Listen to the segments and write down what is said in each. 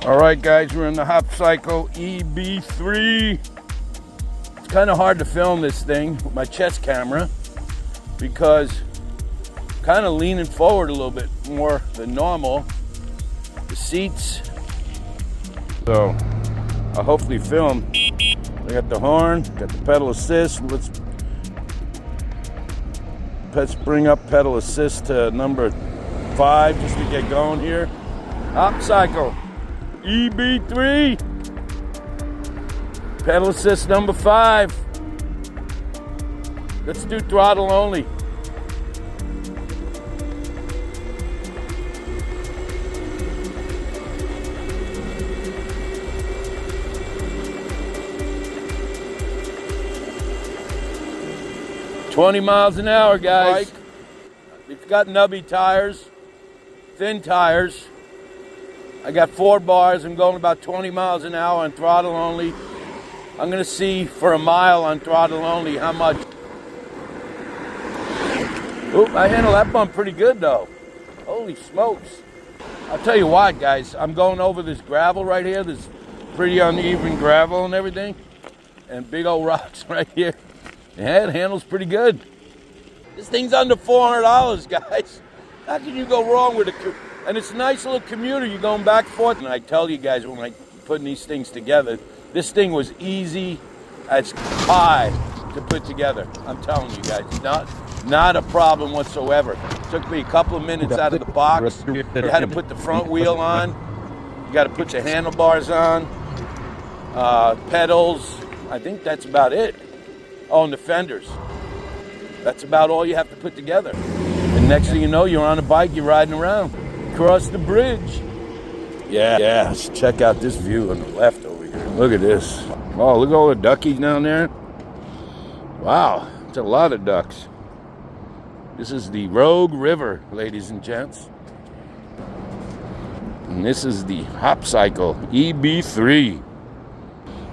All right, guys, we're in the Hopcycle EB3. It's kind of hard to film this thing with my chest camera because I'm kind of leaning forward a little bit more than normal. The seats, so I'll hopefully film. I got the horn, got the pedal assist. Let's bring up pedal assist to number 5 just to get going here. Hopcycle EB3, pedal assist number 5. Let's do throttle only. "20 miles an hour, guys." Bike. It's got nubby tires, thin tires. I got 4 bars. I'm going about 20 miles an hour on throttle only. I'm going to see for a mile on throttle only how much. Oop, I handle that bump pretty good though. Holy smokes. I'll tell you what, guys. I'm going over this gravel right here. This pretty uneven gravel and everything. And big old rocks right here. Yeah, it handles pretty good. This thing's under $400, guys. How can you go wrong with it? And it's a nice little commuter. You're going back and forth. And I tell you guys, when I putting these things together, this thing was easy as pie to put together. I'm telling you guys, not a problem whatsoever. It took me a couple of minutes out of the box. You had to put the front wheel on. You got to put your handlebars on. Pedals. I think that's about it. Oh, and the fenders. That's about all you have to put together. And next thing you know, you're on a bike, you're riding around. Across the bridge. Yeah, let's check out this view on the left over here. Look at this. Oh, look at all the duckies down there. Wow, it's a lot of ducks. This is the Rogue River, ladies and gents. And this is the Hopcycle EB3.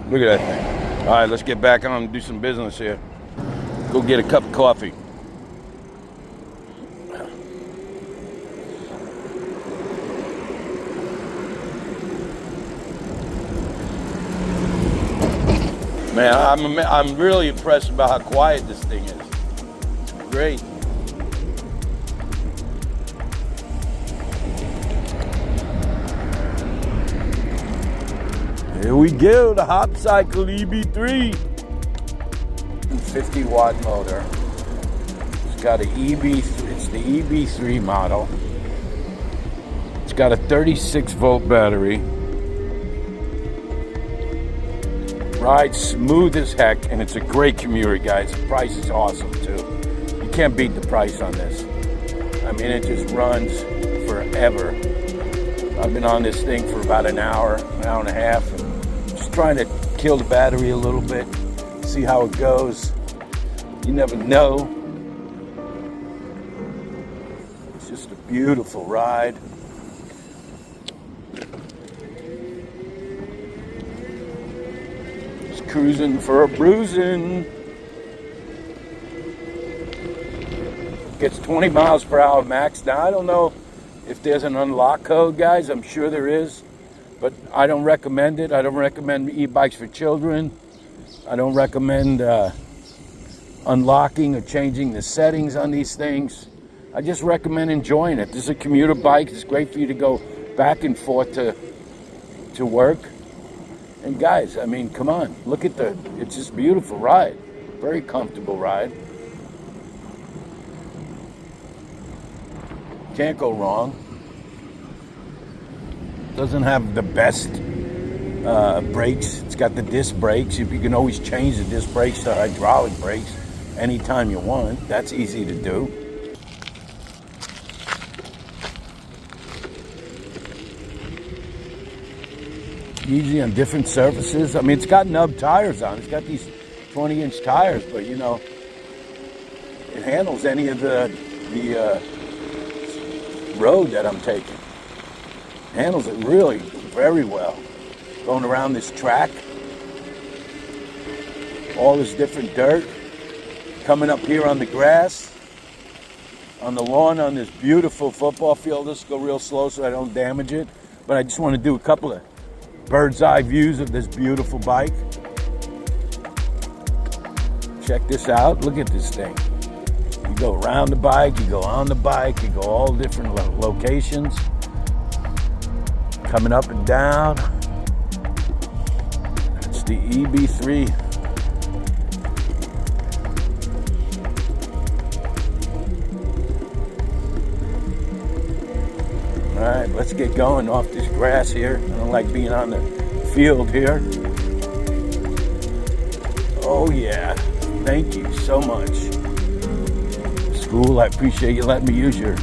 Look at that thing. All right, let's get back on and do some business here. Go get a cup of coffee. Man, I'm really impressed about how quiet this thing is. It's great. Here we go, the Hopcycle EB3. 50-watt motor. It's got an it's the EB3 model. It's got a 36-volt battery. Rides smooth as heck, and it's a great commuter, guys. The price is awesome too. You can't beat the price on this. I mean, it just runs forever. I've been on this thing for about an hour and a half, and just trying to kill the battery a little bit, see how it goes. You never know. It's just a beautiful ride. Cruising for a bruising. Gets 20 miles per hour max. Now, I don't know if there's an unlock code, guys. I'm sure there is, but I don't recommend it. I don't recommend e-bikes for children. I don't recommend unlocking or changing the settings on these things. I just recommend enjoying it. This is a commuter bike. It's great for you to go back and forth to work. And guys, I mean, come on, look at it's just a beautiful ride. Very comfortable ride. Can't go wrong. Doesn't have the best brakes. It's got the disc brakes. You can always change the disc brakes to hydraulic brakes anytime you want. That's easy to do. Easy on different surfaces. I mean, it's got nub tires on. It's got these 20-inch tires, but you know, it handles any of the road that I'm taking. Handles it really very well. Going around this track, all this different dirt, coming up here on the grass, on the lawn, on this beautiful football field. Let's go real slow so I don't damage it. But I just want to do a couple of bird's eye views of this beautiful bike. Check this out. Look at this thing. You go around the bike, you go on the bike, you go all different locations. Coming up and down. It's the EB3. All right, let's get going off this grass here. I don't like being on the field here. Oh yeah, thank you so much. School, I appreciate you letting me use your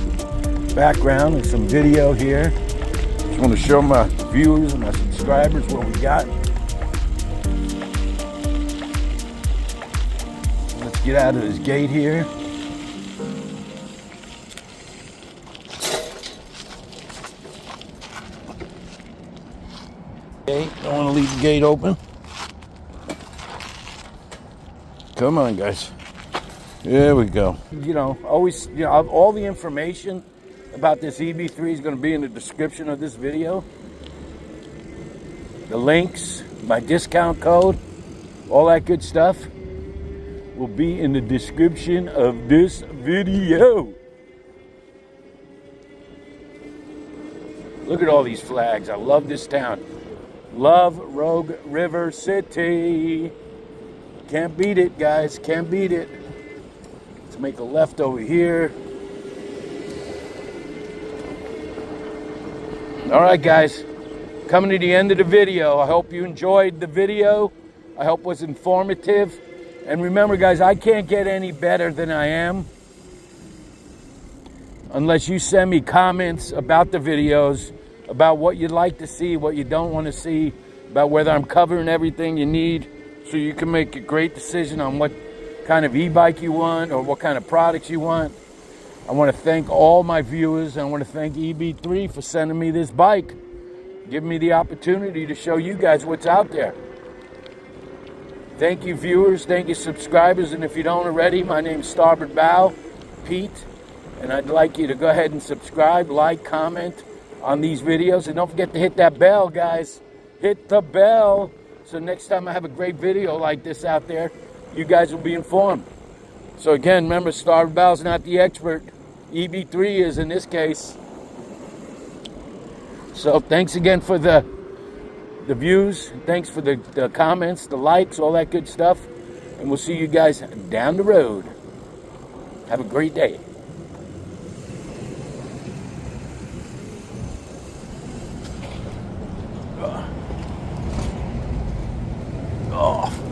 background and some video here. Just want to show my viewers and my subscribers what we got. Let's get out of this gate here. Okay, don't want to leave the gate open. Come on, guys. There we go. You know, always, you know, all the information about this EB3 is going to be in the description of this video. The links, my discount code, all that good stuff will be in the description of this video. Look at all these flags. I love this town. Love Rogue River City. Can't beat it, guys. Can't beat it. Let's make a left over here. All right, guys. Coming to the end of the video. I hope you enjoyed the video. I hope it was informative. And remember, guys, I can't get any better than I am unless you send me comments about the videos, about what you'd like to see, what you don't want to see, about whether I'm covering everything you need so you can make a great decision on what kind of e-bike you want or what kind of products you want. I want to thank all my viewers. I want to thank EB3 for sending me this bike, giving me the opportunity to show you guys what's out there. Thank you, viewers. Thank you, subscribers. And if you don't already, my name's Starboard Bow, Pete, and I'd like you to go ahead and subscribe, like, comment on these videos, and don't forget to hit that bell, guys. Hit the bell, so next time I have a great video like this out there, you guys will be informed. So again, remember, Starboard Bow's not the expert. EB3 is in this case. So thanks again for the views. Thanks for the comments, the likes, all that good stuff. And we'll see you guys down the road. Have a great day. Oh.